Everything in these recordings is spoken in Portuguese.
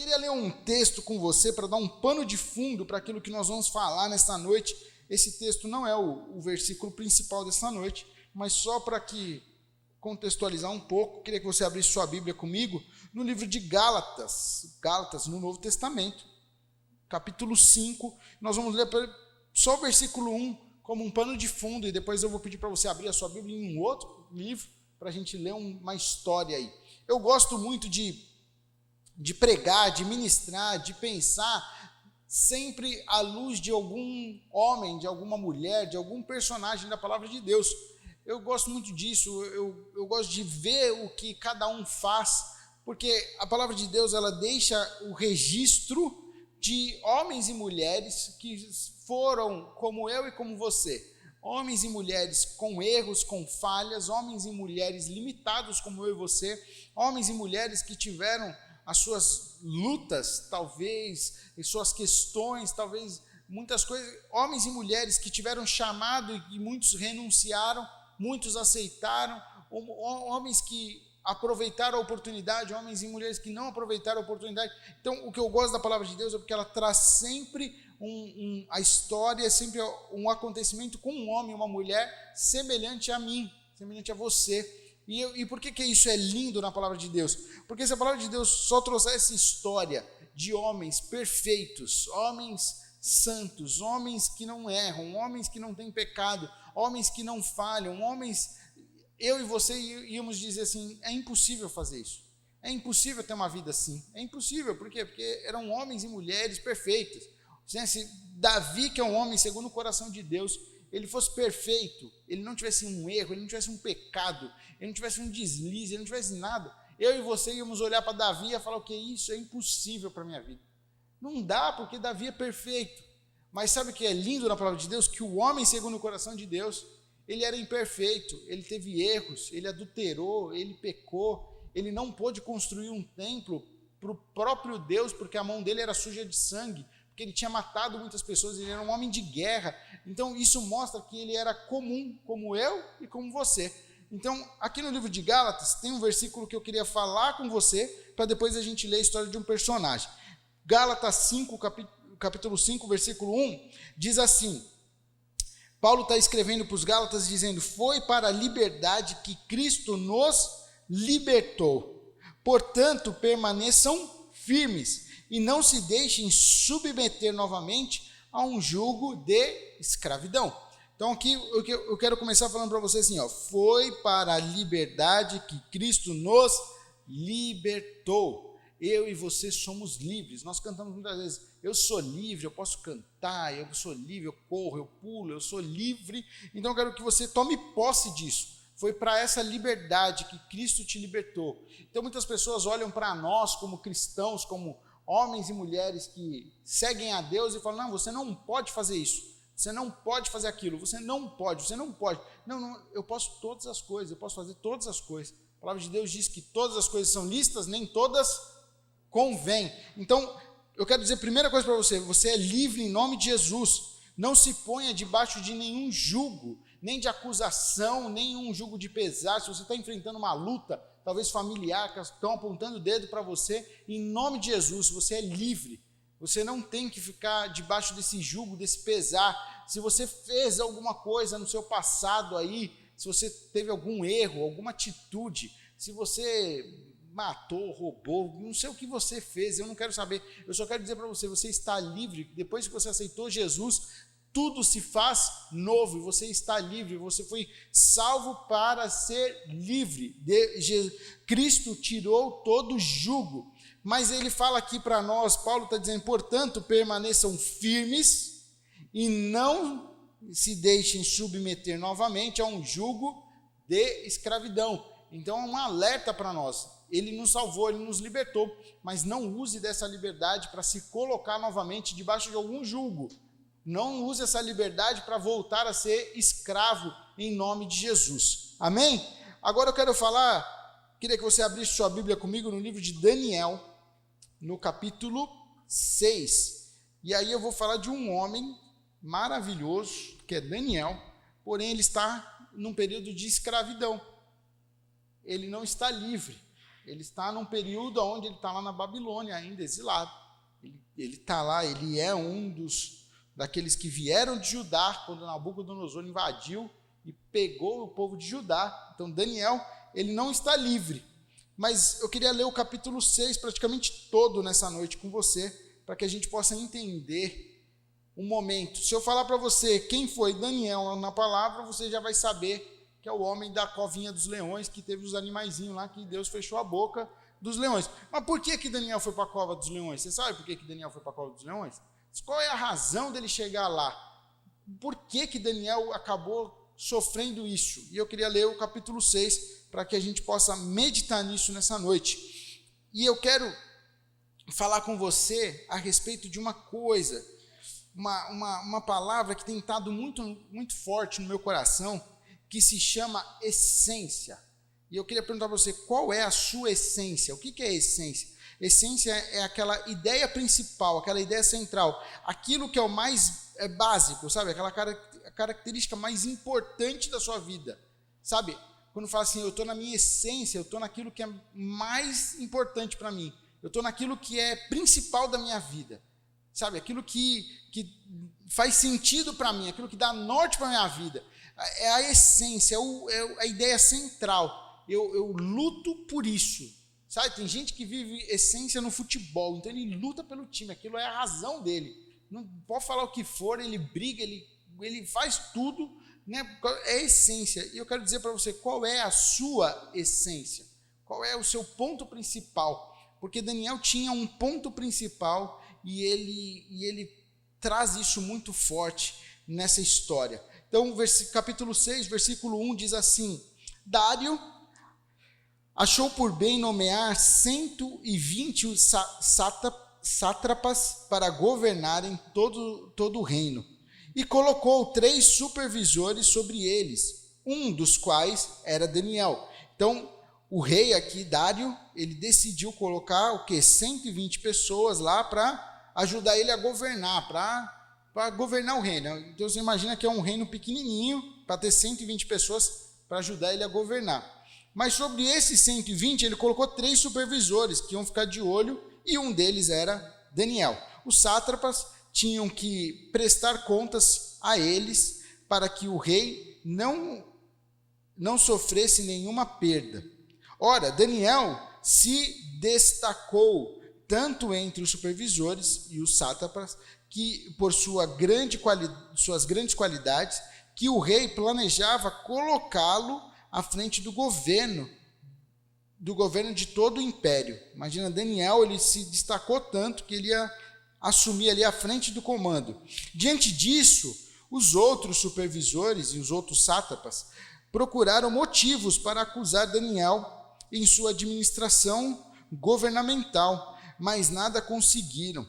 queria ler um texto com você para dar um pano de fundo para aquilo que nós vamos falar nesta noite. Esse texto não é o versículo principal desta noite, mas só para contextualizar um pouco, queria que você abrisse sua Bíblia comigo no livro de Gálatas, no Novo Testamento, capítulo 5. Nós vamos ler só o versículo 1 como um pano de fundo, e depois eu vou pedir para você abrir a sua Bíblia em um outro livro, para a gente ler uma história aí. Eu gosto muito de pregar, de ministrar, de pensar sempre à luz de algum homem, de alguma mulher, de algum personagem da palavra de Deus. Eu gosto muito disso, eu gosto de ver o que cada um faz, porque a palavra de Deus, ela deixa o registro de homens e mulheres que foram como eu e como você, homens e mulheres com erros, com falhas, homens e mulheres limitados como eu e você, homens e mulheres que tiveram as suas lutas, talvez, e suas questões, talvez muitas coisas, homens e mulheres que tiveram chamado e muitos renunciaram, muitos aceitaram, homens que aproveitaram a oportunidade, homens e mulheres que não aproveitaram a oportunidade. Então, o que eu gosto da palavra de Deus é porque ela traz sempre a história, sempre um acontecimento com um homem e uma mulher semelhante a mim, semelhante a você. E por que isso é lindo na palavra de Deus? Porque se a palavra de Deus só trouxesse história de homens perfeitos, homens santos, homens que não erram, homens que não têm pecado, homens que não falham, homens, eu e você íamos dizer assim, é impossível fazer isso, é impossível ter uma vida assim, é impossível, por quê? Porque eram homens e mulheres perfeitos. Se Davi, que é um homem segundo o coração de Deus, ele fosse perfeito, ele não tivesse um erro, ele não tivesse um pecado, ele não tivesse um deslize, ele não tivesse nada, eu e você íamos olhar para Davi e falar, o que é isso? É impossível para a minha vida. Não dá, porque Davi é perfeito. Mas sabe o que é lindo na palavra de Deus? Que o homem segundo o coração de Deus, ele era imperfeito, ele teve erros, ele adulterou, ele pecou, ele não pôde construir um templo para o próprio Deus, porque a mão dele era suja de sangue, porque ele tinha matado muitas pessoas, ele era um homem de guerra. Então isso mostra que ele era comum, como eu e como você. Então aqui no livro de Gálatas tem um versículo que eu queria falar com você, para depois a gente ler a história de um personagem. Gálatas 5, capítulo 5, versículo 1, diz assim, Paulo está escrevendo para os Gálatas dizendo, foi para a liberdade que Cristo nos libertou, portanto permaneçam firmes, e não se deixem submeter novamente a um jugo de escravidão. Então aqui eu quero começar falando para você assim, foi para a liberdade que Cristo nos libertou. Eu e você somos livres. Nós cantamos muitas vezes, eu sou livre, eu posso cantar, eu sou livre, eu corro, eu pulo, eu sou livre. Então eu quero que você tome posse disso. Foi para essa liberdade que Cristo te libertou. Então muitas pessoas olham para nós como cristãos, como homens e mulheres que seguem a Deus e falam, não, você não pode fazer isso, você não pode fazer aquilo, você não pode. Não, eu posso todas as coisas, eu posso fazer todas as coisas. A palavra de Deus diz que todas as coisas são lícitas, nem todas convém. Então, eu quero dizer a primeira coisa para você, você é livre em nome de Jesus. Não se ponha debaixo de nenhum jugo, nem de acusação, nenhum jugo de pesar. Se você está enfrentando uma luta, talvez familiar, que estão apontando o dedo para você, em nome de Jesus, você é livre. Você não tem que ficar debaixo desse jugo, desse pesar. Se você fez alguma coisa no seu passado aí, se você teve algum erro, alguma atitude, se você matou, roubou, não sei o que você fez, eu não quero saber. Eu só quero dizer para você, você está livre. Depois que você aceitou Jesus, tudo se faz novo, você está livre, você foi salvo para ser livre. Cristo tirou todo jugo, mas ele fala aqui para nós, Paulo está dizendo, portanto, permaneçam firmes e não se deixem submeter novamente a um jugo de escravidão. Então é um alerta para nós, ele nos salvou, ele nos libertou, mas não use dessa liberdade para se colocar novamente debaixo de algum jugo. Não use essa liberdade para voltar a ser escravo em nome de Jesus. Amém? Agora eu quero queria que você abrisse sua Bíblia comigo no livro de Daniel, no capítulo 6. E aí eu vou falar de um homem maravilhoso, que é Daniel, porém ele está num período de escravidão. Ele não está livre. Ele está num período onde ele está lá na Babilônia, ainda exilado. Ele está lá, ele é daqueles que vieram de Judá, quando Nabucodonosor invadiu e pegou o povo de Judá. Então, Daniel, ele não está livre. Mas eu queria ler o capítulo 6 praticamente todo nessa noite com você, para que a gente possa entender um momento. Se eu falar para você quem foi Daniel na palavra, você já vai saber que é o homem da covinha dos leões, que teve os animaizinhos lá, que Deus fechou a boca dos leões. Mas por que Daniel foi para a cova dos leões? Você sabe por que Daniel foi para a cova dos leões? Qual é a razão dele chegar lá? Por que Daniel acabou sofrendo isso? E eu queria ler o capítulo 6 para que a gente possa meditar nisso nessa noite. E eu quero falar com você a respeito de uma coisa, uma palavra que tem estado muito, muito forte no meu coração, que se chama essência. E eu queria perguntar para você, qual é a sua essência? O que é essência? Essência é aquela ideia principal, aquela ideia central, aquilo que é o mais básico, sabe? Aquela característica mais importante da sua vida, sabe? Quando fala assim, eu estou na minha essência, eu estou naquilo que é mais importante para mim, eu estou naquilo que é principal da minha vida, sabe? Aquilo que faz sentido para mim, aquilo que dá norte para a minha vida. É a essência, é a ideia central. Eu luto por isso, sabe? Tem gente que vive essência no futebol, então ele luta pelo time, aquilo é a razão dele. Não pode falar o que for, ele briga, ele faz tudo, né? É a essência. E eu quero dizer para você, qual é a sua essência? Qual é o seu ponto principal? Porque Daniel tinha um ponto principal e ele traz isso muito forte nessa história. Então, capítulo 6, versículo 1 diz assim: Dário achou por bem nomear 120 sátrapas para governarem todo o reino, e colocou 3 supervisores sobre eles, um dos quais era Daniel. Então, o rei aqui, Dário, ele decidiu colocar 120 pessoas lá para ajudar ele a governar, para governar o reino. Então você imagina que é um reino pequenininho, para ter 120 pessoas para ajudar ele a governar. Mas sobre esses 120, ele colocou 3 supervisores que iam ficar de olho, e um deles era Daniel. Os sátrapas tinham que prestar contas a eles para que o rei não sofresse nenhuma perda. Ora, Daniel se destacou tanto entre os supervisores e os sátrapas, que por suas grandes qualidades, que o rei planejava colocá-lo à frente do governo de todo o império. Imagina, Daniel, ele se destacou tanto que ele ia assumir ali à frente do comando. Diante disso, os outros supervisores e os outros sátrapas procuraram motivos para acusar Daniel em sua administração governamental, mas nada conseguiram.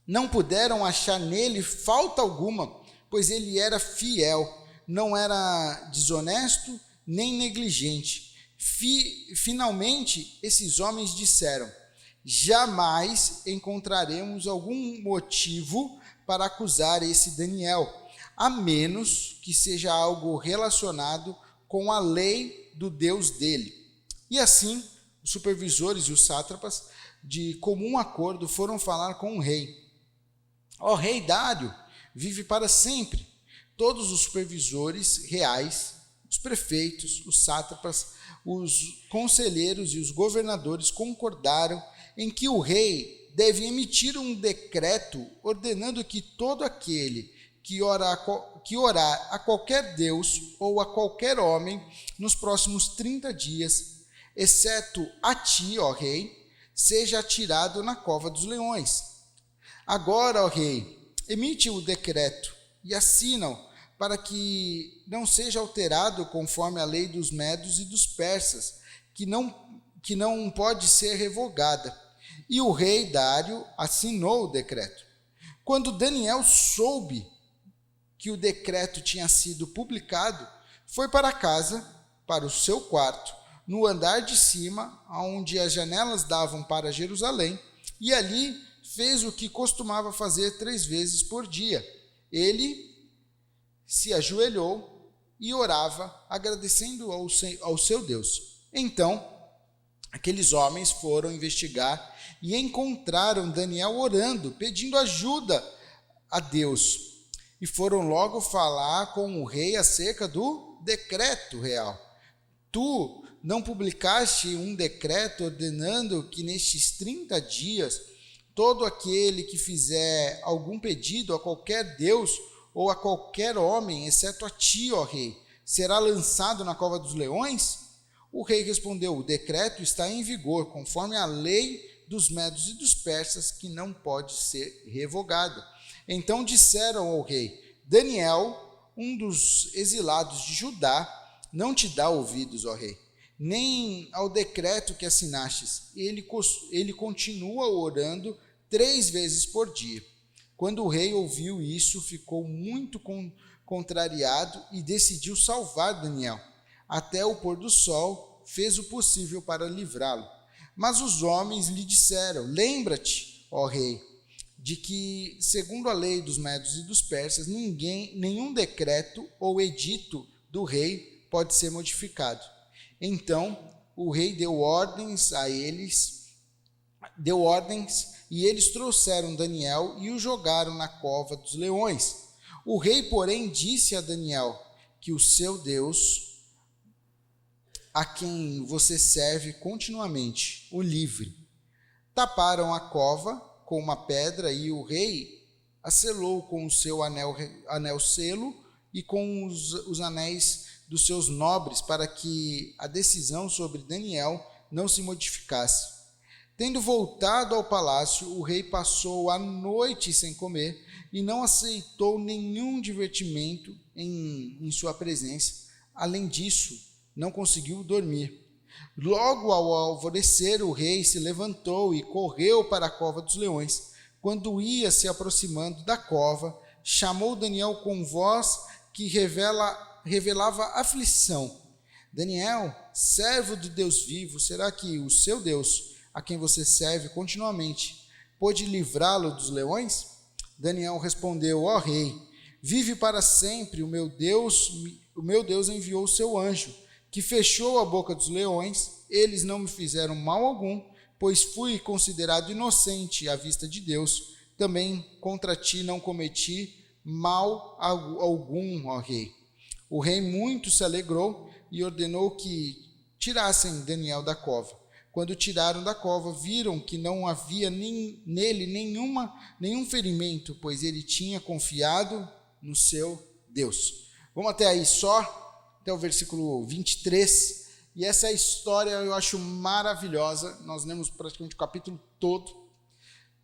Não puderam achar nele falta alguma, pois ele era fiel, não era desonesto nem negligente. Finalmente, esses homens disseram: jamais encontraremos algum motivo para acusar esse Daniel, a menos que seja algo relacionado com a lei do Deus dele. E assim, os supervisores e os sátrapas, de comum acordo, foram falar com o rei. Ó rei Dário, vive para sempre. Todos os supervisores reais, os prefeitos, os sátrapas, os conselheiros e os governadores concordaram em que o rei deve emitir um decreto ordenando que todo aquele que orar a qualquer Deus ou a qualquer homem nos próximos 30 dias, exceto a ti, ó rei, seja atirado na cova dos leões. Agora, ó rei, emite o decreto e assina-o, para que não seja alterado conforme a lei dos medos e dos persas, que não pode ser revogada. E o rei Dário assinou o decreto. Quando Daniel soube que o decreto tinha sido publicado, foi para casa, para o seu quarto, no andar de cima, onde as janelas davam para Jerusalém, e ali fez o que costumava fazer 3 vezes por dia. Ele se ajoelhou e orava, agradecendo ao seu Deus. Então, Aqueles homens foram investigar e encontraram Daniel orando, pedindo ajuda a Deus. E foram logo falar com o rei acerca do decreto real. Tu não publicaste um decreto ordenando que nestes 30 dias todo aquele que fizer algum pedido a qualquer Deus ou a qualquer homem, exceto a ti, ó rei, será lançado na cova dos leões? O rei respondeu: o decreto está em vigor, conforme a lei dos medos e dos persas, que não pode ser revogada. Então disseram ao rei: Daniel, um dos exilados de Judá, não te dá ouvidos, ó rei, nem ao decreto que assinastes. Ele continua orando 3 vezes por dia. Quando o rei ouviu isso, ficou muito contrariado e decidiu salvar Daniel. Até o pôr do sol, fez o possível para livrá-lo. Mas os homens lhe disseram: lembra-te, ó rei, de que, segundo a lei dos medos e dos persas, nenhum decreto ou edito do rei pode ser modificado. Então o rei deu ordens e eles trouxeram Daniel e o jogaram na cova dos leões. O rei, porém, disse a Daniel que o seu Deus, a quem você serve continuamente, o livre. Taparam a cova com uma pedra e o rei a selou com o seu anel selo e com os anéis dos seus nobres, para que a decisão sobre Daniel não se modificasse. Tendo voltado ao palácio, o rei passou a noite sem comer e não aceitou nenhum divertimento em sua presença. Além disso, não conseguiu dormir. Logo ao alvorecer, o rei se levantou e correu para a cova dos leões. Quando ia se aproximando da cova, chamou Daniel com voz que revelava aflição. Daniel, servo do Deus vivo, será que o seu Deus, a quem você serve continuamente, pôde livrá-lo dos leões? Daniel respondeu: ó rei, vive para sempre, o meu Deus enviou o seu anjo, que fechou a boca dos leões. Eles não me fizeram mal algum, pois fui considerado inocente à vista de Deus. Também contra ti não cometi mal algum, ó rei. O rei muito se alegrou e ordenou que tirassem Daniel da cova. Quando tiraram da cova, viram que não havia nele nenhum ferimento, pois ele tinha confiado no seu Deus. Vamos até aí só, até o versículo 23. E essa história eu acho maravilhosa. Nós lemos praticamente o capítulo todo,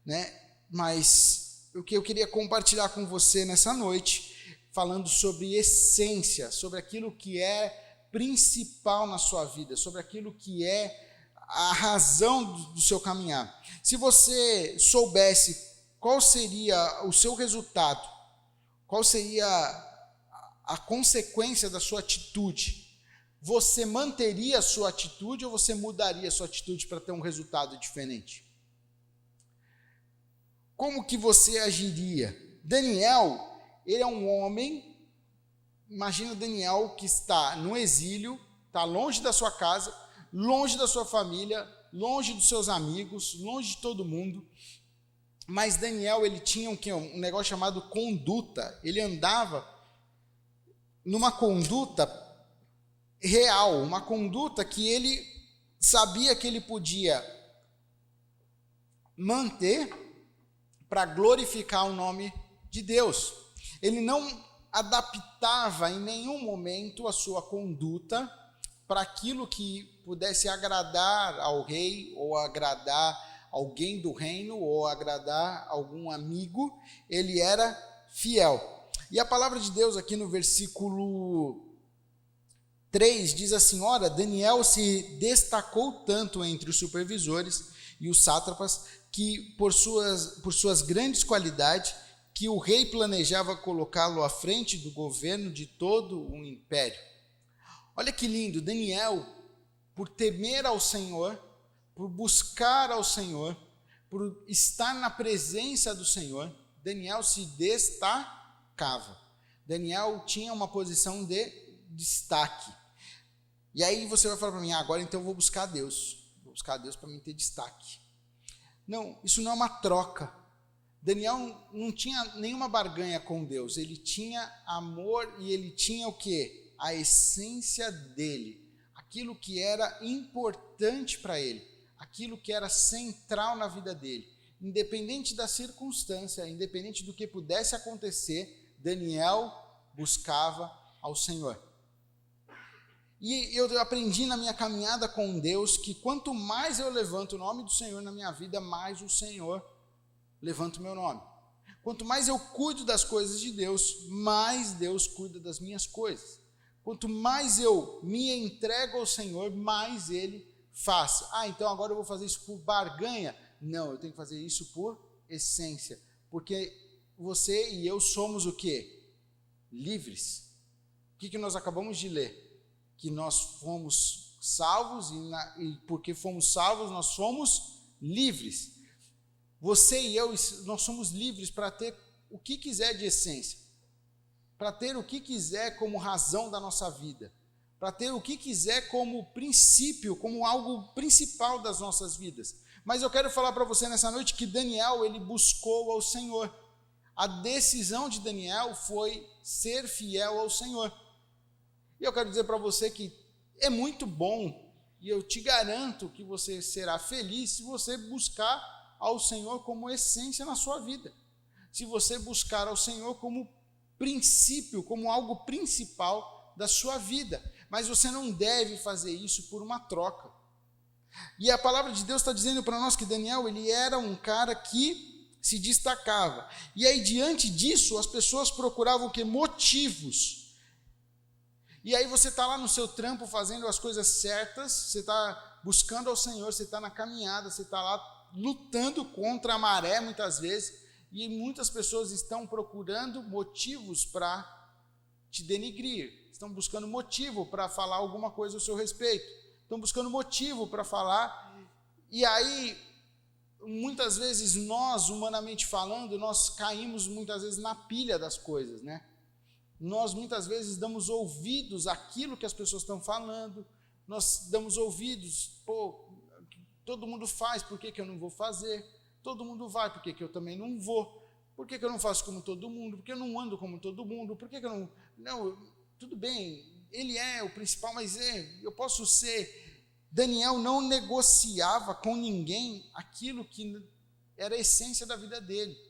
né? Mas o que eu queria compartilhar com você nessa noite, falando sobre essência, sobre aquilo que é principal na sua vida, sobre aquilo que é a razão do seu caminhar. Se você soubesse qual seria o seu resultado, qual seria a consequência da sua atitude, você manteria a sua atitude ou você mudaria a sua atitude para ter um resultado diferente? Como que você agiria? Daniel, ele é um homem, imagina Daniel que está no exílio, está longe da sua casa, longe da sua família, longe dos seus amigos, longe de todo mundo. Mas Daniel, ele tinha um negócio chamado conduta. Ele andava numa conduta real, uma conduta que ele sabia que ele podia manter para glorificar o nome de Deus. Ele não adaptava em nenhum momento a sua conduta para aquilo que pudesse agradar ao rei, ou agradar alguém do reino, ou agradar algum amigo. Ele era fiel. E a palavra de Deus aqui no versículo 3 diz assim: ora, Daniel se destacou tanto entre os supervisores e os sátrapas, que por suas grandes qualidades, que o rei planejava colocá-lo à frente do governo de todo o império. Olha que lindo, Daniel, por temer ao Senhor, por buscar ao Senhor, por estar na presença do Senhor, Daniel se destacava. Daniel tinha uma posição de destaque. E aí você vai falar para mim: agora então eu vou buscar Deus, vou buscar a Deus para mim ter destaque. Não, isso não é uma troca. Daniel não tinha nenhuma barganha com Deus, ele tinha amor e ele tinha o quê? A essência dele, aquilo que era importante para ele, aquilo que era central na vida dele. Independente da circunstância, independente do que pudesse acontecer, Daniel buscava ao Senhor. E eu aprendi na minha caminhada com Deus que quanto mais eu levanto o nome do Senhor na minha vida, mais o Senhor levanta o meu nome. Quanto mais eu cuido das coisas de Deus, mais Deus cuida das minhas coisas. Quanto mais eu me entrego ao Senhor, mais Ele faz. Então agora eu vou fazer isso por barganha. Não, eu tenho que fazer isso por essência. Porque você e eu somos o quê? Livres. O que nós acabamos de ler? Que nós fomos salvos e porque fomos salvos, nós somos livres. Você e eu, nós somos livres para ter o que quiser de essência, para ter o que quiser como razão da nossa vida, para ter o que quiser como princípio, como algo principal das nossas vidas. Mas eu quero falar para você nessa noite que Daniel, ele buscou ao Senhor. A decisão de Daniel foi ser fiel ao Senhor. E eu quero dizer para você que é muito bom, e eu te garanto que você será feliz se você buscar ao Senhor como essência na sua vida. Se você buscar ao Senhor como princípio, como algo principal da sua vida. Mas você não deve fazer isso por uma troca. E a palavra de Deus está dizendo para nós que Daniel, ele era um cara que se destacava. E aí, diante disso, as pessoas procuravam o quê? Motivos. E aí você está lá no seu trampo fazendo as coisas certas, você está buscando ao Senhor, você está na caminhada, você está lá lutando contra a maré muitas vezes, e muitas pessoas estão procurando motivos para te denigrir, estão buscando motivo para falar alguma coisa ao seu respeito, estão buscando motivo para falar, e aí muitas vezes nós, humanamente falando, nós caímos muitas vezes na pilha das coisas, né? Nós muitas vezes damos ouvidos àquilo que as pessoas estão falando, nós damos ouvidos, todo mundo faz, por que eu não vou fazer? Todo mundo vai, por que eu também não vou? Por que eu não faço como todo mundo? Por que eu não ando como todo mundo? Por que eu não... Não, tudo bem, ele é o principal, mas eu posso ser... Daniel não negociava com ninguém aquilo que era a essência da vida dele.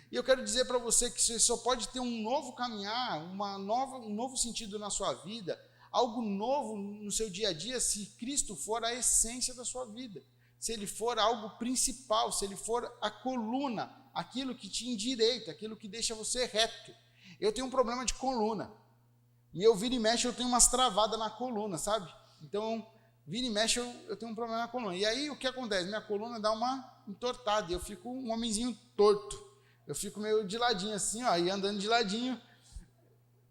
E eu quero dizer para você que você só pode ter um novo caminhar, um novo sentido na sua vida, algo novo no seu dia a dia, se Cristo for a essência da sua vida, se Ele for algo principal, se Ele for a coluna, aquilo que te endireita, aquilo que deixa você reto. Eu tenho um problema de coluna, e eu vira e mexe, eu tenho umas travadas na coluna, sabe? Então, vira e mexe, eu tenho um problema na coluna. E aí, o que acontece? Minha coluna dá uma entortada, eu fico um homenzinho torto. Eu fico meio de ladinho assim, e andando de ladinho.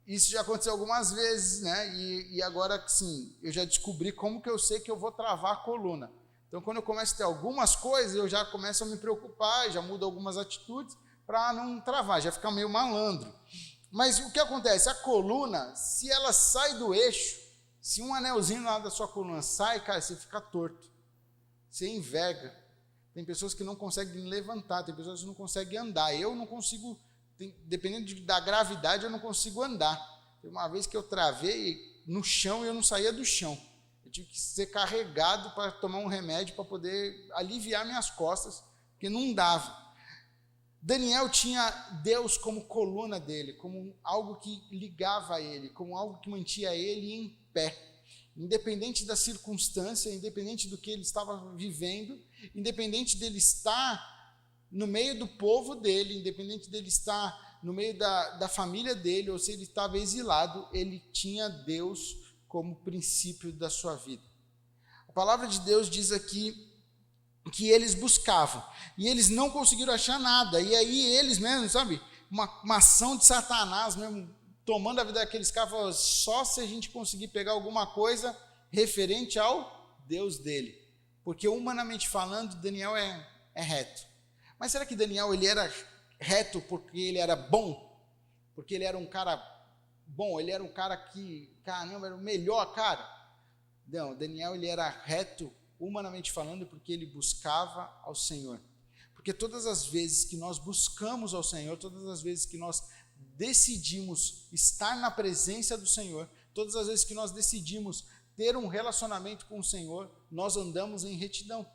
Isso já aconteceu algumas vezes, né? E agora, sim, eu já descobri como que eu sei que eu vou travar a coluna. Então, quando eu começo a ter algumas coisas, eu já começo a me preocupar, já mudo algumas atitudes para não travar, já ficar meio malandro. Mas o que acontece? A coluna, se ela sai do eixo, se um anelzinho lá da sua coluna sai, cara, você fica torto. Você enverga. Tem pessoas que não conseguem levantar, tem pessoas que não conseguem andar. Eu não consigo, dependendo da gravidade, eu não consigo andar. Tem uma vez que eu travei no chão e eu não saía do chão. Eu tive que ser carregado para tomar um remédio para poder aliviar minhas costas, porque não dava. Daniel tinha Deus como coluna dele, como algo que ligava a ele, como algo que mantinha ele em pé. Independente da circunstância, independente do que ele estava vivendo, independente dele estar no meio do povo dele, independente dele estar no meio da família dele, ou se ele estava exilado, ele tinha Deus como princípio da sua vida. A palavra de Deus diz aqui que eles buscavam, e eles não conseguiram achar nada, e aí eles mesmos, sabe, uma ação de Satanás mesmo, tomando a vida daqueles caras, falou, só se a gente conseguir pegar alguma coisa referente ao Deus dele. Porque humanamente falando, Daniel é reto. Mas será que Daniel ele era reto porque ele era bom? Porque ele era um cara bom? Ele era um cara que, caramba, era o melhor cara? Não, Daniel ele era reto humanamente falando, porque ele buscava ao Senhor. Porque todas as vezes que nós buscamos ao Senhor, todas as vezes que nós decidimos estar na presença do Senhor, todas as vezes que nós decidimos ter um relacionamento com o Senhor, nós andamos em retidão.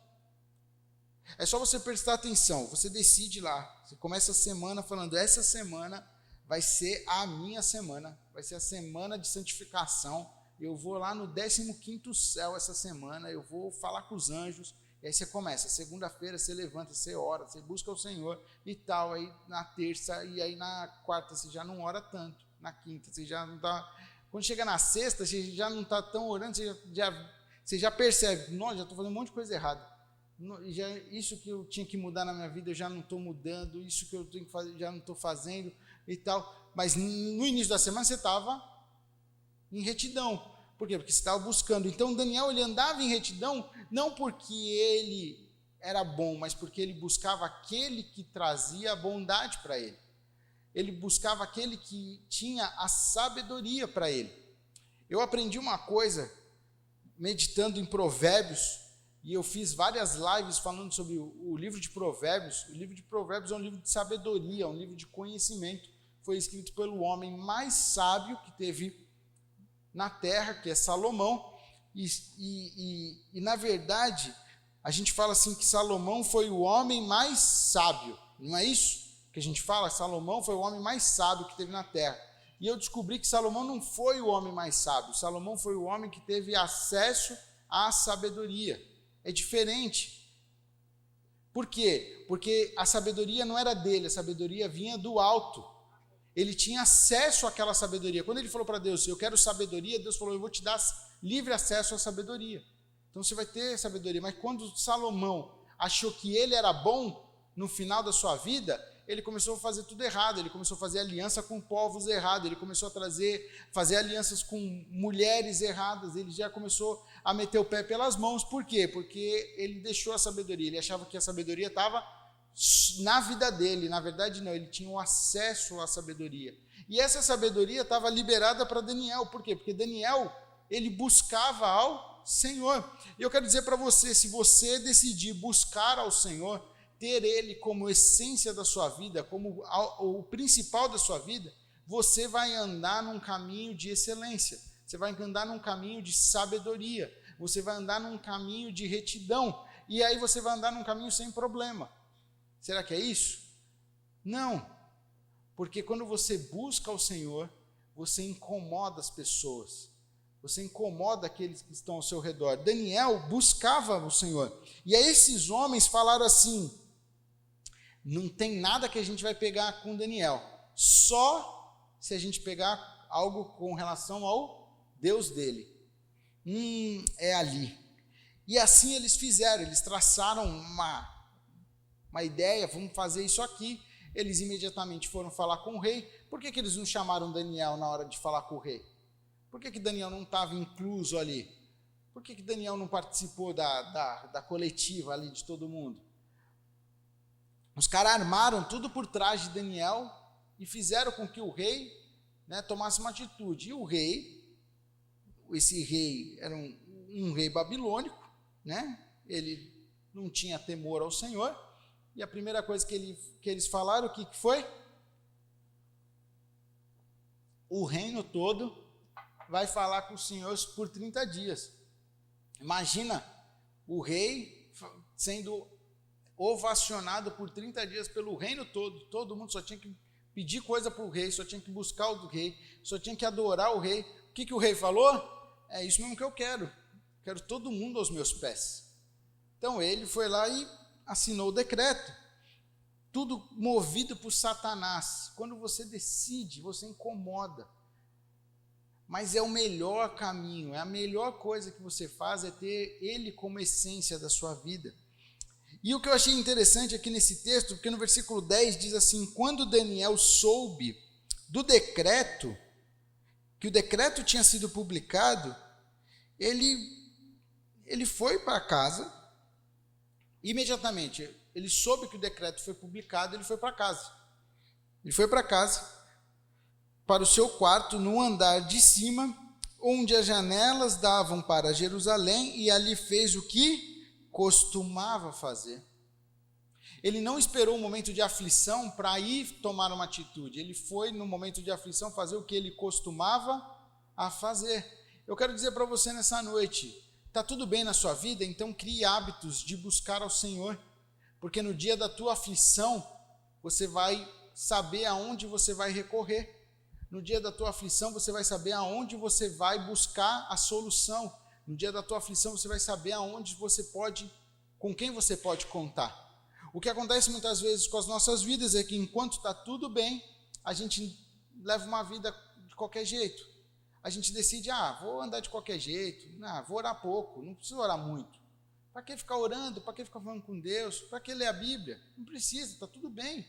É só você prestar atenção, você decide lá, você começa a semana falando, essa semana vai ser a minha semana, vai ser a semana de santificação, eu vou lá no 15º céu essa semana, eu vou falar com os anjos, e aí você começa, segunda-feira você levanta, você ora, você busca o Senhor e tal, aí na terça, e aí na quarta você já não ora tanto, na quinta você já não está, quando chega na sexta você já não está tão orando, você já percebe, nossa, já estou fazendo um monte de coisa errada. Isso que eu tinha que mudar na minha vida, eu já não estou mudando, isso que eu tenho que fazer, já não estou fazendo e tal. Mas no início da semana você estava em retidão. Por quê? Porque você estava buscando. Então Daniel, ele andava em retidão, não porque ele era bom, mas porque ele buscava aquele que trazia a bondade para ele. Ele buscava aquele que tinha a sabedoria para ele. Eu aprendi uma coisa, meditando em Provérbios, e eu fiz várias lives falando sobre o livro de Provérbios. O livro de Provérbios é um livro de sabedoria, um livro de conhecimento. Foi escrito pelo homem mais sábio que teve na terra, que é Salomão. E na verdade, a gente fala assim que Salomão foi o homem mais sábio. Não é isso que a gente fala? Salomão foi o homem mais sábio que teve na terra. E eu descobri que Salomão não foi o homem mais sábio. Salomão foi o homem que teve acesso à sabedoria. É diferente. Por quê? Porque a sabedoria não era dele, a sabedoria vinha do alto. Ele tinha acesso àquela sabedoria. Quando ele falou para Deus, eu quero sabedoria, Deus falou, eu vou te dar livre acesso à sabedoria. Então você vai ter sabedoria. Mas quando Salomão achou que ele era bom, no final da sua vida, ele começou a fazer tudo errado, ele começou a fazer aliança com povos errados, ele começou a fazer alianças com mulheres erradas, ele já começou a meter o pé pelas mãos. Por quê? Porque ele deixou a sabedoria, ele achava que a sabedoria estava na vida dele, na verdade não, ele tinha um acesso à sabedoria. E essa sabedoria estava liberada para Daniel, por quê? Porque Daniel, ele buscava ao Senhor. E eu quero dizer para você, se você decidir buscar ao Senhor, ter Ele como essência da sua vida, como o principal da sua vida, você vai andar num caminho de excelência, você vai andar num caminho de sabedoria, você vai andar num caminho de retidão, e aí você vai andar num caminho sem problema. Será que é isso? Não, porque quando você busca o Senhor, você incomoda as pessoas, você incomoda aqueles que estão ao seu redor. Daniel buscava o Senhor, e aí esses homens falaram assim, não tem nada que a gente vai pegar com Daniel, só se a gente pegar algo com relação ao Deus dele. É ali. E assim eles fizeram, eles traçaram uma ideia, vamos fazer isso aqui. Eles imediatamente foram falar com o rei. Por que eles não chamaram Daniel na hora de falar com o rei? Por que Daniel não estava incluso ali? Por que Daniel não participou da coletiva ali de todo mundo? Os caras armaram tudo por trás de Daniel e fizeram com que o rei, tomasse uma atitude. E o rei, esse rei era um rei babilônico, ele não tinha temor ao Senhor, e a primeira coisa que eles falaram, o que foi? O reino todo vai falar com o Senhor por 30 dias. Imagina o rei sendo ovacionado por 30 dias pelo reino todo mundo só tinha que pedir coisa para o rei, só tinha que buscar o rei, só tinha que adorar o rei. O que o rei falou? É isso mesmo que eu quero todo mundo aos meus pés. Então ele foi lá e assinou o decreto, tudo movido por Satanás. Quando você decide, você incomoda, mas é o melhor caminho, é a melhor coisa que você faz, é ter ele como essência da sua vida. E o que eu achei interessante aqui nesse texto, porque no versículo 10 diz assim, quando Daniel soube do decreto, que o decreto tinha sido publicado, ele foi para casa, imediatamente, ele soube que o decreto foi publicado, ele foi para casa. Ele foi para casa, para o seu quarto, no andar de cima, onde as janelas davam para Jerusalém, e ali fez o que? costumava fazer. Ele não esperou um momento de aflição para ir tomar uma atitude. Ele foi, no momento de aflição, fazer o que ele costumava a fazer. Eu quero dizer para você nessa noite, está tudo bem na sua vida? Então crie hábitos de buscar ao Senhor. Porque no dia da tua aflição, você vai saber aonde você vai recorrer. No dia da tua aflição, você vai saber aonde você vai buscar a solução. No dia da tua aflição, você vai saber aonde você pode, com quem você pode contar. O que acontece muitas vezes com as nossas vidas é que enquanto está tudo bem, a gente leva uma vida de qualquer jeito. A gente decide, vou andar de qualquer jeito, vou orar pouco, não preciso orar muito. Para que ficar orando? Para que ficar falando com Deus? Para que ler a Bíblia? Não precisa, está tudo bem.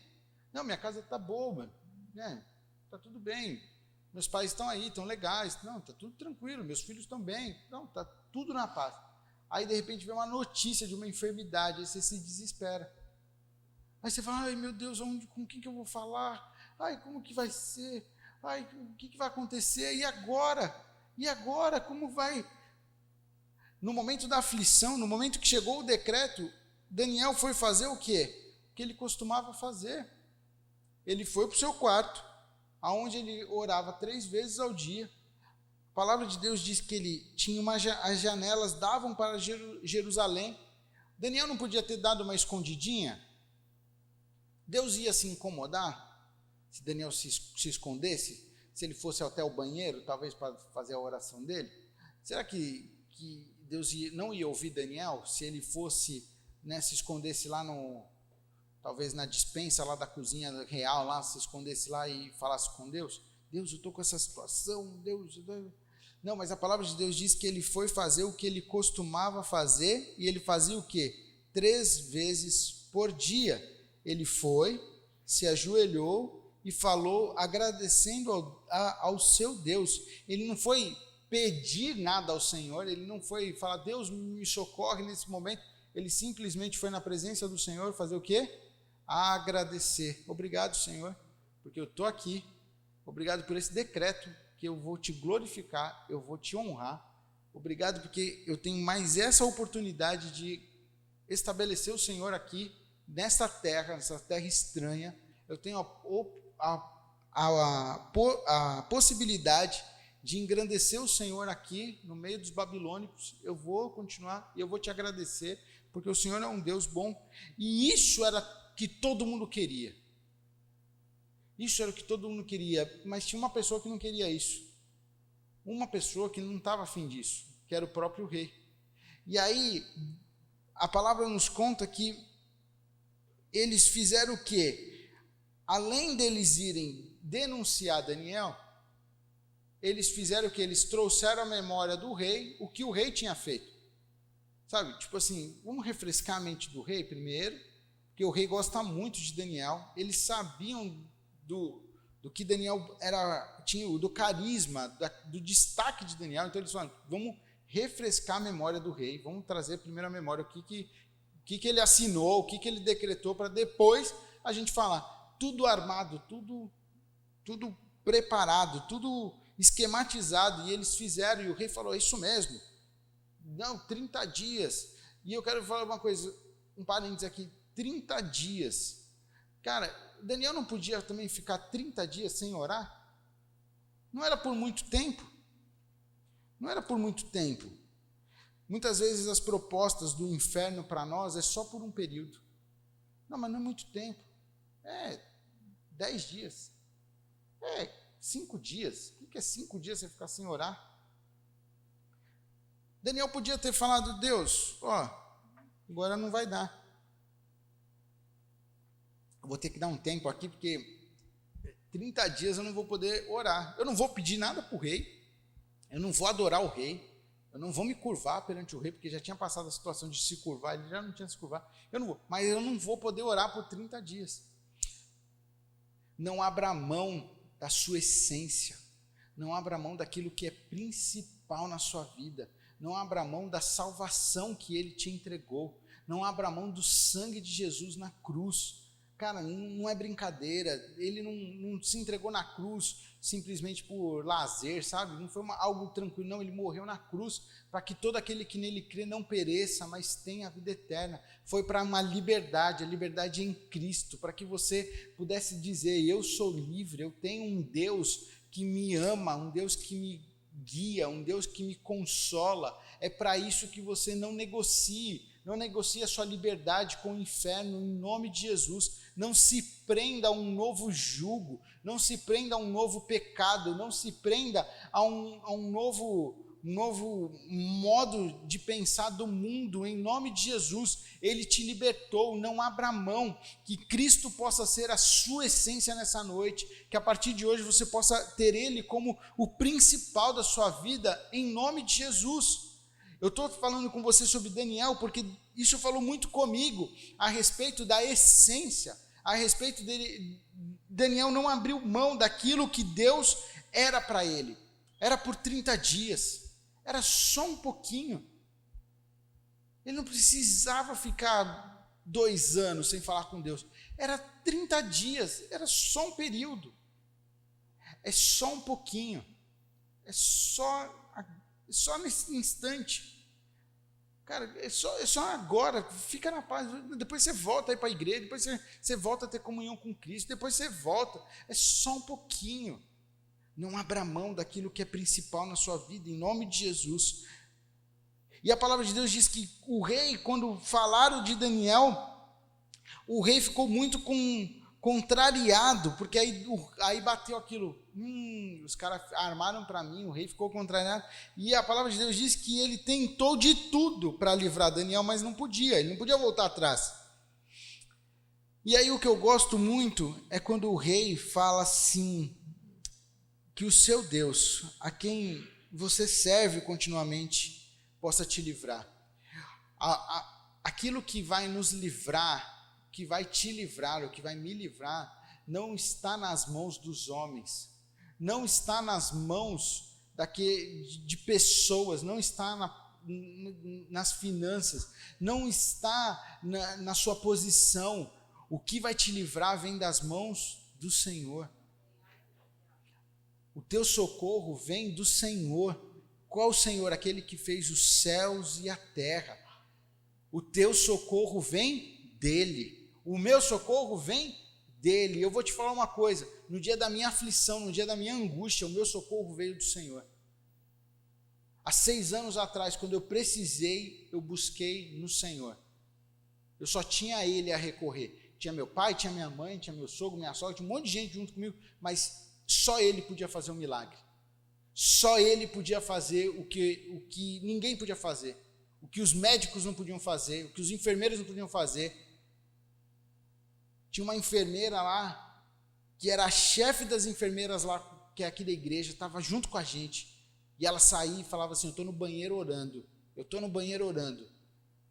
Não, minha casa está boa, está tudo bem. Meus pais estão aí, estão legais. Não, está tudo tranquilo, meus filhos estão bem. Não, está tudo na paz. Aí, de repente, vem uma notícia de uma enfermidade, aí você se desespera. Aí você fala, ai meu Deus, com quem que eu vou falar? Ai, como que vai ser? Ai, o que vai acontecer? E agora? E agora? Como vai? No momento da aflição, no momento que chegou o decreto, Daniel foi fazer o quê? O que ele costumava fazer. Ele foi para o seu quarto, aonde ele orava 3 vezes ao dia. A palavra de Deus diz que ele tinha as janelas davam para Jerusalém. Daniel não podia ter dado uma escondidinha? Deus ia se incomodar se Daniel se escondesse? Se ele fosse até o banheiro, talvez para fazer a oração dele? Será que Deus não ia ouvir Daniel se ele fosse, se escondesse lá talvez na despensa lá da cozinha real, lá, se escondesse lá e falasse com Deus? Deus, eu estou com essa situação, Deus. Não, mas a palavra de Deus diz que ele foi fazer o que ele costumava fazer, e ele fazia o quê? 3 vezes por dia. Ele foi, se ajoelhou e falou agradecendo ao seu Deus. Ele não foi pedir nada ao Senhor, ele não foi falar, Deus me socorre nesse momento. Ele simplesmente foi na presença do Senhor fazer o quê? Agradecer. Obrigado, Senhor, porque eu estou aqui. Obrigado por esse decreto que eu vou te glorificar, eu vou te honrar. Obrigado porque eu tenho mais essa oportunidade de estabelecer o Senhor aqui, nessa terra estranha. Eu tenho a possibilidade de engrandecer o Senhor aqui, no meio dos babilônicos. Eu vou continuar e eu vou te agradecer, porque o Senhor é um Deus bom. E isso era o que todo mundo queria. Isso era o que todo mundo queria, mas tinha uma pessoa que não queria isso. Uma pessoa que não estava afim disso, que era o próprio rei. E aí, a palavra nos conta que eles fizeram o quê? Além deles irem denunciar Daniel, eles fizeram o quê? Eles trouxeram à memória do rei o que o rei tinha feito. Sabe, tipo assim, vamos refrescar a mente do rei primeiro, porque o rei gosta muito de Daniel. Eles sabiam do que Daniel tinha, do carisma, do destaque de Daniel. Então eles falaram, vamos refrescar a memória do rei, vamos trazer primeiro a memória, o que ele assinou, o que ele decretou, para depois a gente falar. Tudo armado, tudo preparado, tudo esquematizado, e eles fizeram, e o rei falou, é isso mesmo, não, 30 dias, e eu quero falar uma coisa, um parênteses aqui, 30 dias, cara, Daniel não podia também ficar 30 dias sem orar? Não era por muito tempo? Não era por muito tempo. Muitas vezes as propostas do inferno para nós é só por um período. Não, mas não é muito tempo. 10 dias. 5 dias. O que é 5 dias você ficar sem orar? Daniel podia ter falado, Deus, agora não vai dar. Eu vou ter que dar um tempo aqui, porque 30 dias eu não vou poder orar. Eu não vou pedir nada para o rei. Eu não vou adorar o rei. Eu não vou me curvar perante o rei, porque já tinha passado a situação de se curvar, ele já não tinha se curvar. Mas eu não vou poder orar por 30 dias. Não abra mão da sua essência. Não abra mão daquilo que é principal na sua vida. Não abra mão da salvação que ele te entregou. Não abra mão do sangue de Jesus na cruz. cara, não é brincadeira, ele não se entregou na cruz simplesmente por lazer, sabe? Não foi algo tranquilo, não, ele morreu na cruz para que todo aquele que nele crê não pereça, mas tenha a vida eterna. Foi para uma liberdade, a liberdade em Cristo, para que você pudesse dizer, eu sou livre, eu tenho um Deus que me ama, um Deus que me guia, um Deus que me consola. É para isso que você não negocie a sua liberdade com o inferno, em nome de Jesus. Não se prenda a um novo jugo, não se prenda a um novo pecado, não se prenda a um novo modo de pensar do mundo. Em nome de Jesus, ele te libertou. Não abra mão, que Cristo possa ser a sua essência nessa noite, que a partir de hoje você possa ter ele como o principal da sua vida, em nome de Jesus. Eu estou falando com você sobre Daniel porque isso falou muito comigo a respeito da essência, a respeito dele. Daniel não abriu mão daquilo que Deus era para ele. Era por 30 dias, era só um pouquinho. Ele não precisava ficar 2 anos sem falar com Deus. Era 30 dias, era só um período. É só um pouquinho. É só nesse instante. Cara, é só agora, fica na paz. Depois você volta aí para a igreja, depois você volta a ter comunhão com Cristo, depois você volta. É só um pouquinho. Não abra mão daquilo que é principal na sua vida, em nome de Jesus. E a palavra de Deus diz que o rei, quando falaram de Daniel, o rei ficou muito contrariado, porque aí bateu aquilo. Os caras armaram para mim, o rei ficou contrariado. E a palavra de Deus diz que ele tentou de tudo para livrar Daniel, mas não podia, ele não podia voltar atrás. E aí o que eu gosto muito é quando o rei fala assim, que o seu Deus, a quem você serve continuamente, possa te livrar. Aquilo que vai nos livrar, que vai te livrar, ou que vai me livrar, não está nas mãos dos homens, não está nas mãos de pessoas, não está nas finanças, não está na sua posição. O que vai te livrar vem das mãos do Senhor. O teu socorro vem do Senhor. Qual Senhor? Aquele que fez os céus e a terra. O teu socorro vem dele. O meu socorro vem dele. Eu vou te falar uma coisa, no dia da minha aflição, no dia da minha angústia, o meu socorro veio do Senhor. Há 6 anos atrás, quando eu precisei, eu busquei no Senhor. Eu só tinha ele a recorrer. Tinha meu pai, tinha minha mãe, tinha meu sogro, minha sogra, tinha um monte de gente junto comigo, mas só ele podia fazer um milagre. Só ele podia fazer o que ninguém podia fazer. O que os médicos não podiam fazer, o que os enfermeiros não podiam fazer. Tinha uma enfermeira lá, que era a chefe das enfermeiras lá, que é aqui da igreja, estava junto com a gente. E ela saía e falava assim, eu estou no banheiro orando.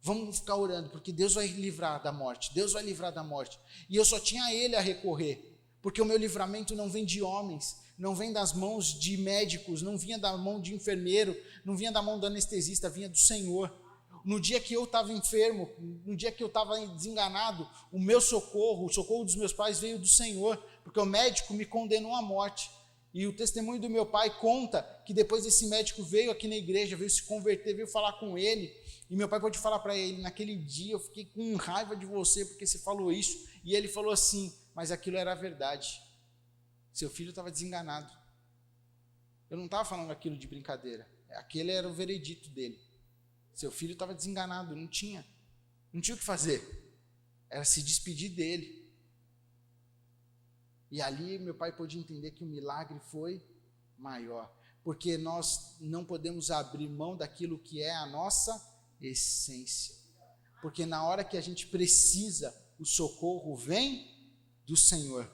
Vamos ficar orando, porque Deus vai livrar da morte. Deus vai livrar da morte. E eu só tinha ele a recorrer. Porque o meu livramento não vem de homens, não vem das mãos de médicos, não vinha da mão de enfermeiro, não vinha da mão do anestesista, vinha do Senhor. No dia que eu estava enfermo, no dia que eu estava desenganado, o meu socorro, o socorro dos meus pais veio do Senhor, porque o médico me condenou à morte. E o testemunho do meu pai conta que depois esse médico veio aqui na igreja, veio se converter, veio falar com ele, e meu pai pode falar para ele, naquele dia eu fiquei com raiva de você porque você falou isso, e ele falou assim, mas aquilo era a verdade, seu filho estava desenganado, eu não estava falando aquilo de brincadeira, aquele era o veredito dele, seu filho estava desenganado, não tinha o que fazer, era se despedir dele. E ali meu pai pôde entender que o milagre foi maior, porque nós não podemos abrir mão daquilo que é a nossa essência, porque na hora que a gente precisa, o socorro vem do Senhor.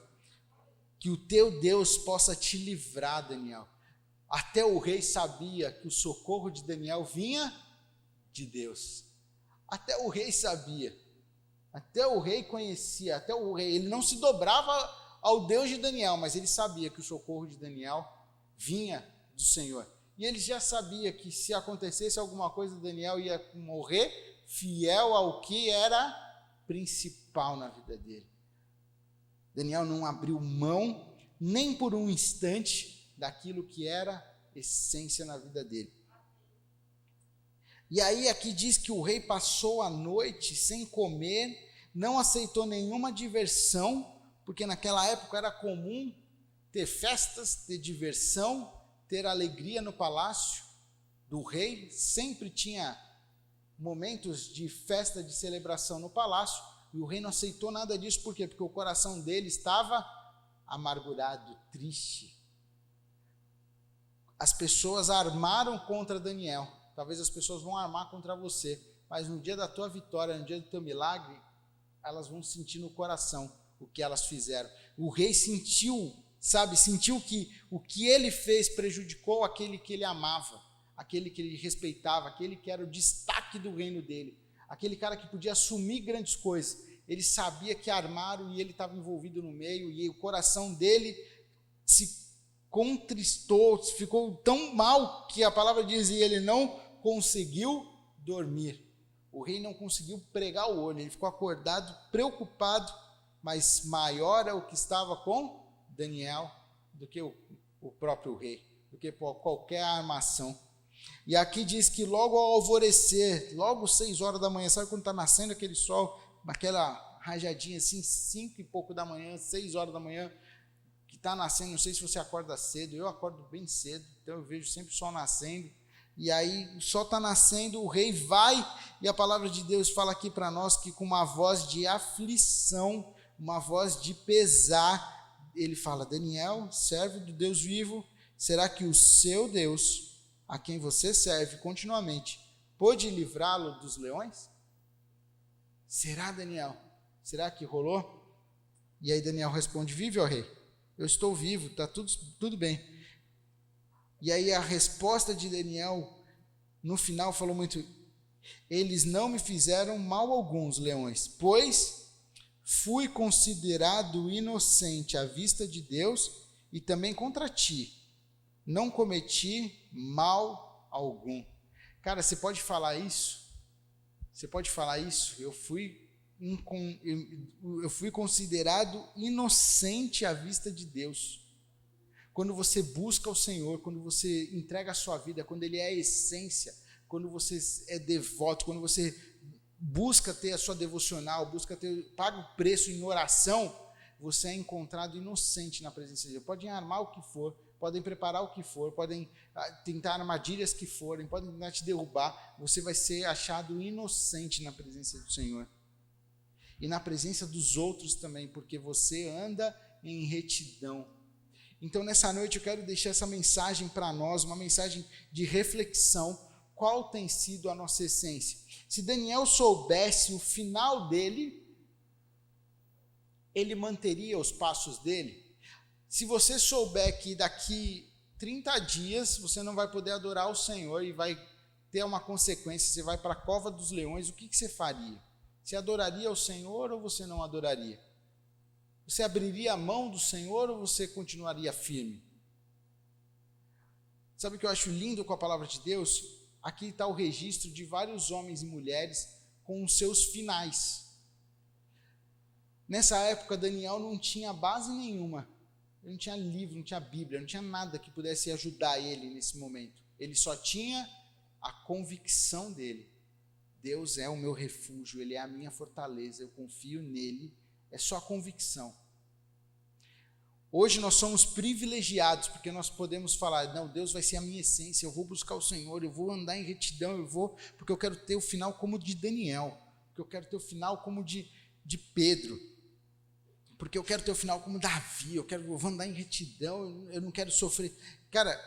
Que o teu Deus possa te livrar, Daniel. Até o rei sabia que o socorro de Daniel vinha de Deus. Até o rei sabia, até o rei conhecia, até o rei, ele não se dobrava ao Deus de Daniel, mas ele sabia que o socorro de Daniel vinha do Senhor. E ele já sabia que se acontecesse alguma coisa, Daniel ia morrer fiel ao que era principal na vida dele. Daniel não abriu mão nem por um instante daquilo que era essência na vida dele. E aí aqui diz que o rei passou a noite sem comer, não aceitou nenhuma diversão, porque naquela época era comum ter festas, ter diversão, ter alegria no palácio do rei. Sempre tinha momentos de festa, de celebração no palácio, e o rei não aceitou nada disso. Por quê? Porque o coração dele estava amargurado, triste. As pessoas armaram contra Daniel. Talvez as pessoas vão armar contra você, mas no dia da tua vitória, no dia do teu milagre, elas vão sentir no coração o que elas fizeram. O rei sentiu, sentiu que o que ele fez prejudicou aquele que ele amava, aquele que ele respeitava, aquele que era o destaque do reino dele, aquele cara que podia assumir grandes coisas. Ele sabia que armaram e ele estava envolvido no meio, e o coração dele se contristou, ficou tão mal que a palavra diz, e ele não conseguiu dormir. O rei não conseguiu pregar o olho, ele ficou acordado, preocupado, mas maior é o que estava com Daniel do que o próprio rei, do que qualquer armação. E aqui diz que logo ao alvorecer, logo 6 horas da manhã, sabe quando está nascendo aquele sol, aquela rajadinha assim, 5 e pouco da manhã, 6 horas da manhã, que está nascendo. Não sei se você acorda cedo, eu acordo bem cedo, então eu vejo sempre o sol nascendo. E aí o sol está nascendo, o rei vai, e a palavra de Deus fala aqui para nós que com uma voz de aflição, uma voz de pesar, ele fala: Daniel, servo do Deus vivo, será que o seu Deus, a quem você serve continuamente, pôde livrá-lo dos leões? Será, Daniel? Será que rolou? E aí Daniel responde: vive, ó rei, eu estou vivo, está tudo bem. E aí a resposta de Daniel, no final, falou muito: eles não me fizeram mal algum, os leões, pois fui considerado inocente à vista de Deus e também contra ti. Não cometi mal algum. Cara, você pode falar isso? Você pode falar isso? Eu fui considerado inocente à vista de Deus. Quando você busca o Senhor, quando você entrega a sua vida, quando Ele é a essência, quando você é devoto, quando você busca ter a sua devocional, paga o preço em oração, você é encontrado inocente na presença de Deus. Podem armar o que for, podem preparar o que for, podem tentar armadilhas que forem, podem tentar te derrubar, você vai ser achado inocente na presença do Senhor. E na presença dos outros também, porque você anda em retidão. Então, nessa noite, eu quero deixar essa mensagem para nós, uma mensagem de reflexão. Qual tem sido a nossa essência? Se Daniel soubesse o final dele, ele manteria os passos dele. Se você souber que daqui 30 dias você não vai poder adorar o Senhor e vai ter uma consequência, você vai para a cova dos leões, o que você faria? Você adoraria o Senhor ou você não adoraria? Você abriria a mão do Senhor ou você continuaria firme? Sabe o que eu acho lindo com a palavra de Deus? Aqui está o registro de vários homens e mulheres com os seus finais. Nessa época, Daniel não tinha base nenhuma. Ele não tinha livro, não tinha Bíblia, não tinha nada que pudesse ajudar ele nesse momento. Ele só tinha a convicção dele. Deus é o meu refúgio, Ele é a minha fortaleza, eu confio nele. É só a convicção. Hoje nós somos privilegiados, porque nós podemos falar: não, Deus vai ser a minha essência, eu vou buscar o Senhor, eu vou andar em retidão, porque eu quero ter o final como de Daniel, porque eu quero ter o final como de Pedro, porque eu quero ter o final como Davi, eu vou andar em retidão, eu não quero sofrer. Cara,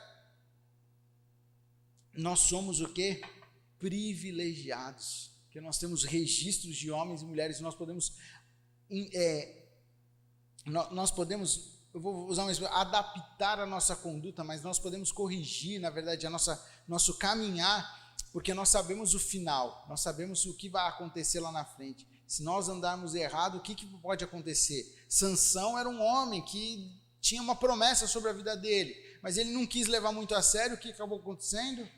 nós somos o quê? Privilegiados, porque nós temos registros de homens e mulheres, nós podemos eu vou usar uma expressão, adaptar a nossa conduta, mas nós podemos corrigir, na verdade, nosso caminhar, porque nós sabemos o final, nós sabemos o que vai acontecer lá na frente. Se nós andarmos errado, o que pode acontecer? Sansão era um homem que tinha uma promessa sobre a vida dele, mas ele não quis levar muito a sério. O que acabou acontecendo?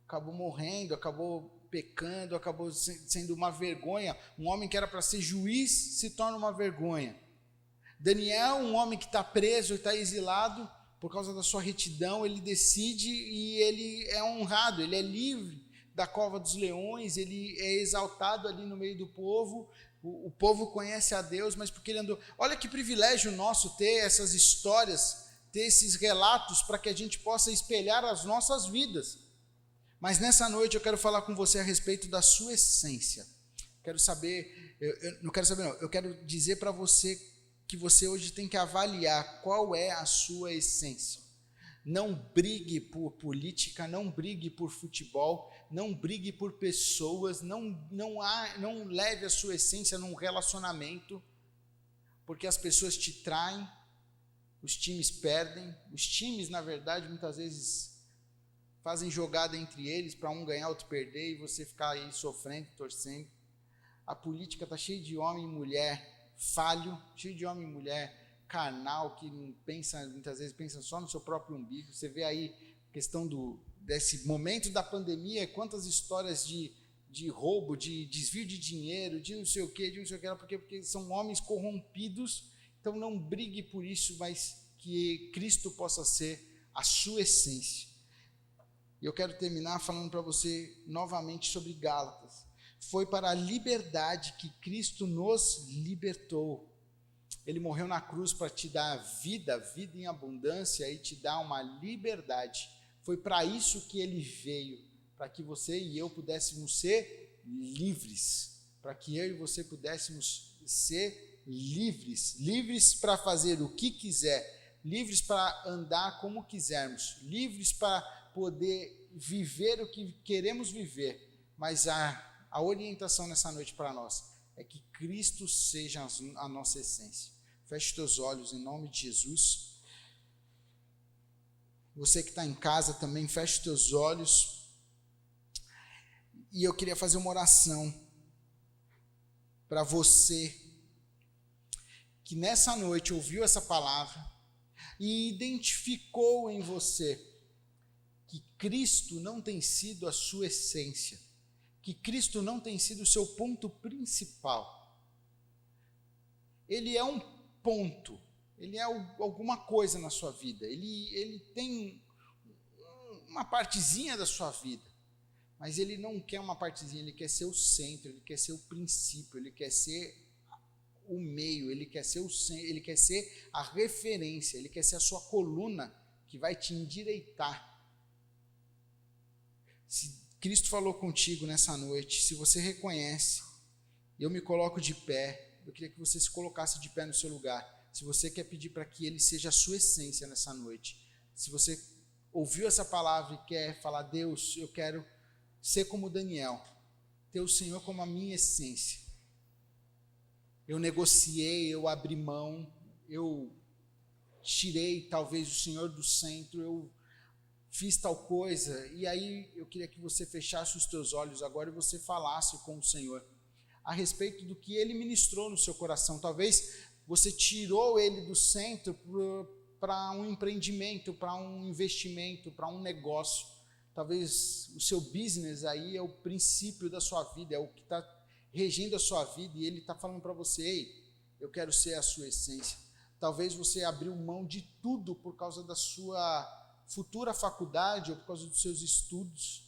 Acabou morrendo, acabou pecando, acabou sendo uma vergonha. Um homem que era para ser juiz se torna uma vergonha. Daniel, um homem que está preso, está exilado, por causa da sua retidão, ele decide e ele é honrado, ele é livre da cova dos leões, ele é exaltado ali no meio do povo, o povo conhece a Deus, mas porque ele andou. Olha que privilégio nosso ter essas histórias, ter esses relatos, para que a gente possa espelhar as nossas vidas. Mas nessa noite eu quero falar com você a respeito da sua essência. Quero saber, eu quero dizer para você que você hoje tem que avaliar qual é a sua essência. Não brigue por política, não brigue por futebol, não brigue por pessoas, não leve a sua essência num relacionamento, porque as pessoas te traem, os times perdem, os times, na verdade, muitas vezes fazem jogada entre eles para um ganhar, outro perder, e você ficar aí sofrendo, torcendo. A política está cheia de homem e mulher falho, cheio de homem e mulher carnal, que muitas vezes pensa só no seu próprio umbigo. Você vê aí a questão desse momento da pandemia, quantas histórias de roubo, de desvio de dinheiro, de não sei o que, porque são homens corrompidos. Então não brigue por isso, mas que Cristo possa ser a sua essência. E eu quero terminar falando para você novamente sobre Gálatas. Foi para a liberdade que Cristo nos libertou. Ele morreu na cruz para te dar vida em abundância e te dar uma liberdade. Foi para isso que ele veio, para que você e eu pudéssemos ser livres, para que eu e você pudéssemos ser livres para fazer o que quiser, livres para andar como quisermos, livres para poder viver o que queremos viver, mas a orientação nessa noite para nós é que Cristo seja a nossa essência. Feche teus olhos em nome de Jesus. Você que está em casa também, feche teus olhos. E eu queria fazer uma oração para você que nessa noite ouviu essa palavra e identificou em você que Cristo não tem sido a sua essência, que Cristo não tem sido o seu ponto principal. Ele é um ponto, ele é alguma coisa na sua vida, ele tem uma partezinha da sua vida, mas ele não quer uma partezinha, ele quer ser o centro, ele quer ser o princípio, ele quer ser o meio, ele quer ser o centro, ele quer ser a referência, ele quer ser a sua coluna que vai te endireitar. Se Cristo falou contigo nessa noite, se você reconhece, eu me coloco de pé, eu queria que você se colocasse de pé no seu lugar. Se você quer pedir para que ele seja a sua essência nessa noite, se você ouviu essa palavra e quer falar, Deus, eu quero ser como Daniel, ter o Senhor como a minha essência. Eu negociei, eu abri mão, eu tirei talvez o Senhor do centro, eu fiz tal coisa, e aí eu queria que você fechasse os teus olhos agora e você falasse com o Senhor a respeito do que Ele ministrou no seu coração. Talvez você tirou Ele do centro para um empreendimento, para um investimento, para um negócio. Talvez o seu business aí é o princípio da sua vida, é o que está regendo a sua vida, e Ele está falando para você, ei, eu quero ser a sua essência. Talvez você abriu mão de tudo por causa da sua futura faculdade ou por causa dos seus estudos.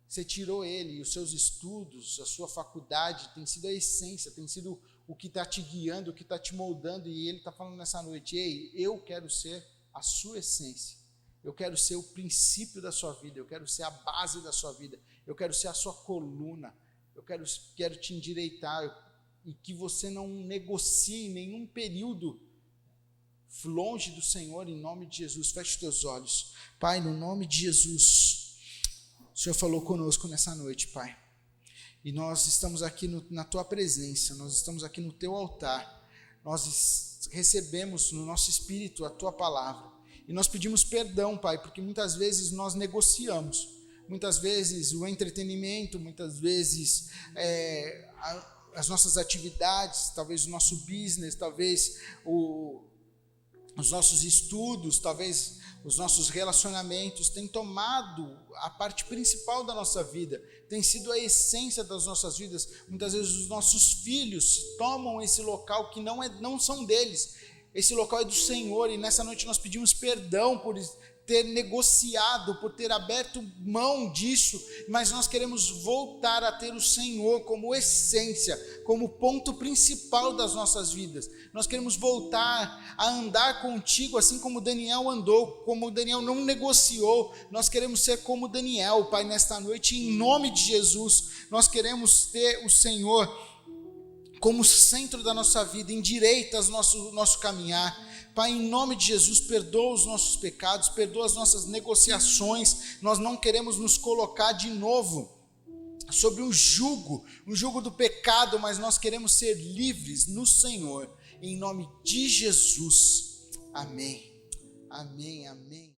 Você tirou ele, e os seus estudos, a sua faculdade tem sido a essência, tem sido o que está te guiando, o que está te moldando, e ele está falando nessa noite, ei, eu quero ser a sua essência, eu quero ser o princípio da sua vida, eu quero ser a base da sua vida, eu quero ser a sua coluna, eu quero te endireitar, e que você não negocie em nenhum período longe do Senhor, em nome de Jesus. Feche teus olhos. Pai, no nome de Jesus, o Senhor falou conosco nessa noite, Pai, e nós estamos aqui na Tua presença, nós estamos aqui no Teu altar, nós recebemos no nosso espírito a Tua palavra, e nós pedimos perdão, Pai, porque muitas vezes nós negociamos, muitas vezes o entretenimento, muitas vezes as nossas atividades, talvez o nosso business, talvez os nossos estudos, talvez os nossos relacionamentos têm tomado a parte principal da nossa vida, tem sido a essência das nossas vidas. Muitas vezes os nossos filhos tomam esse local que não são deles, esse local é do Senhor, e nessa noite nós pedimos perdão por ter negociado, por ter aberto mão disso, mas nós queremos voltar a ter o Senhor como essência, como ponto principal das nossas vidas. Nós queremos voltar a andar contigo, assim como Daniel andou, como Daniel não negociou. Nós queremos ser como Daniel, Pai, nesta noite, em nome de Jesus. Nós queremos ter o Senhor como centro da nossa vida, endireitas nosso caminhar. Pai, em nome de Jesus, perdoa os nossos pecados, perdoa as nossas negociações. Nós não queremos nos colocar de novo sobre um jugo do pecado, mas nós queremos ser livres no Senhor, em nome de Jesus. Amém, amém, amém.